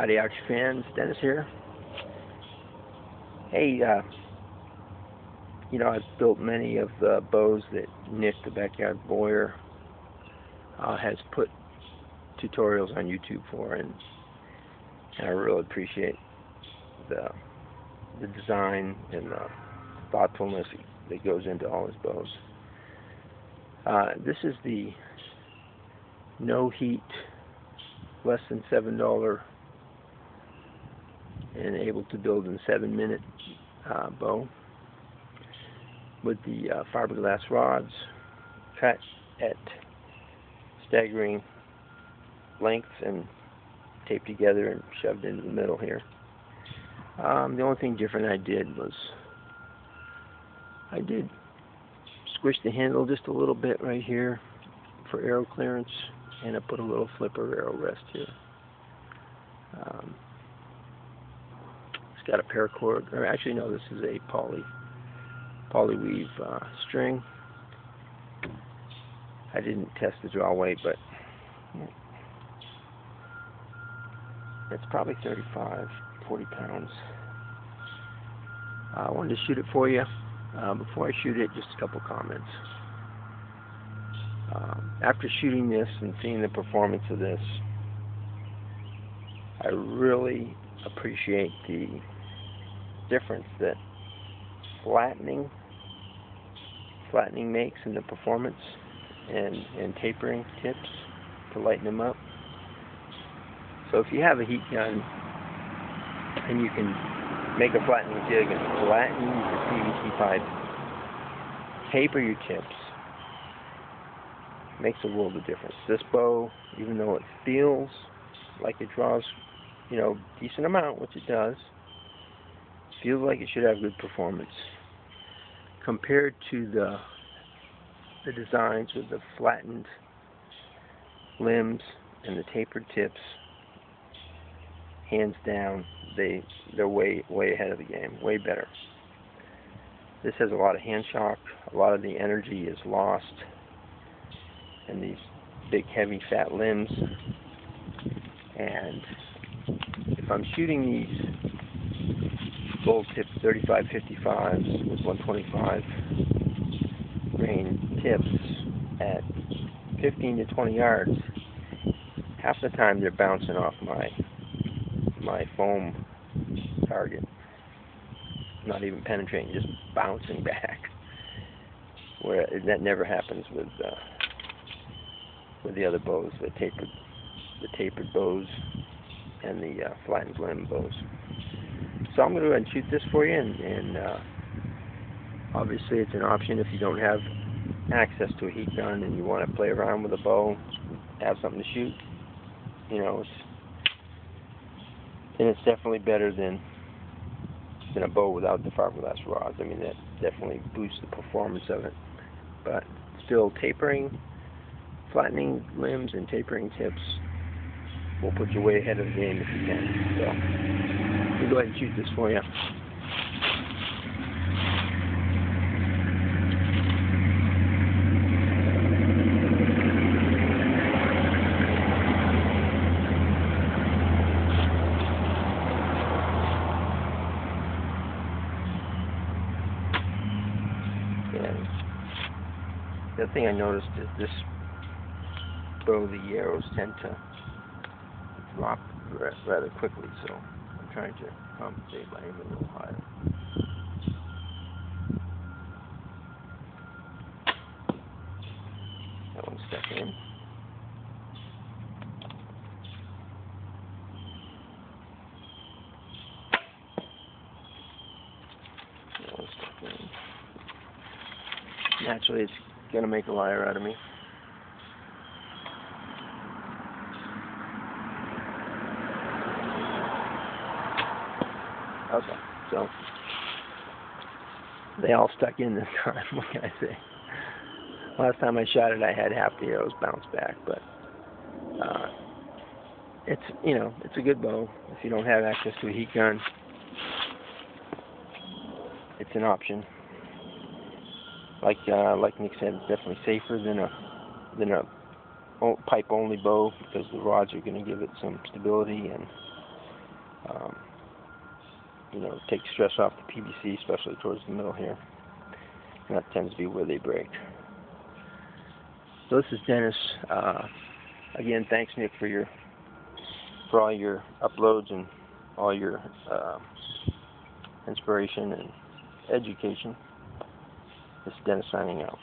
Howdy Arch fans, Dennis here. Hey, I've built many of the bows that Nick, the backyard bowyer, has put tutorials on YouTube for, and I really appreciate the design and the thoughtfulness that goes into all his bows. This is the no heat, less than $7 and able to build in 7-minute bow with the fiberglass rods cut at staggering lengths and taped together and shoved into the middle here. The only thing different I did was I did squish the handle just a little bit right here for arrow clearance, and I put a little flipper arrow rest here. It's got a paracord, or actually no, this is a poly weave string. I didn't test the draw weight, but it's probably 35, 40 pounds. I wanted to shoot it for you. Before I shoot it, just a couple comments. After shooting this and seeing the performance of this, I really appreciate the difference that flattening makes in the performance, and tapering tips to lighten them up. So if you have a heat gun and you can make a flattening jig and flatten your PVC pipe, taper your tips, makes a world of difference. This bow, even though it feels like it draws, decent amount, which it does, feels like it should have good performance. Compared to the designs with the flattened limbs and the tapered tips, hands down, they're way ahead of the game, way better. This has a lot of hand shock, a lot of the energy is lost in these big, heavy, fat limbs. And if I'm shooting these gold tip 35-55s with 125 grain tips at 15 to 20 yards, half the time they're bouncing off my foam target, not even penetrating, just bouncing back. Where that never happens with the other bows, the tapered bows and the flattened limb bows. So I'm going to go ahead and shoot this for you, and obviously it's an option if you don't have access to a heat gun and you want to play around with a bow, have something to shoot. It's definitely better than a bow without the fiberglass rods. I mean, that definitely boosts the performance of it. But still, flattening limbs and tapering tips will put you way ahead of the game if you can. So, let me go ahead and shoot this for you. And the other thing I noticed is this bow, the arrows tend to drop rather quickly, so I'm trying to compensate by aiming a little higher. That one's stuck in. That one's stuck in. Naturally, it's going to make a liar out of me. Okay, so they all stuck in this time. What can I say? Last time I shot it, I had half the arrows bounce back, but it's a good bow. If you don't have access to a heat gun, it's an option. Like Nick said, it's definitely safer than a pipe-only bow, because the rods are going to give it some stability, and You know, take stress off the PVC, especially towards the middle here. And that tends to be where they break. So this is Dennis. Again, thanks Nick for all your uploads and all your inspiration and education. This is Dennis signing out.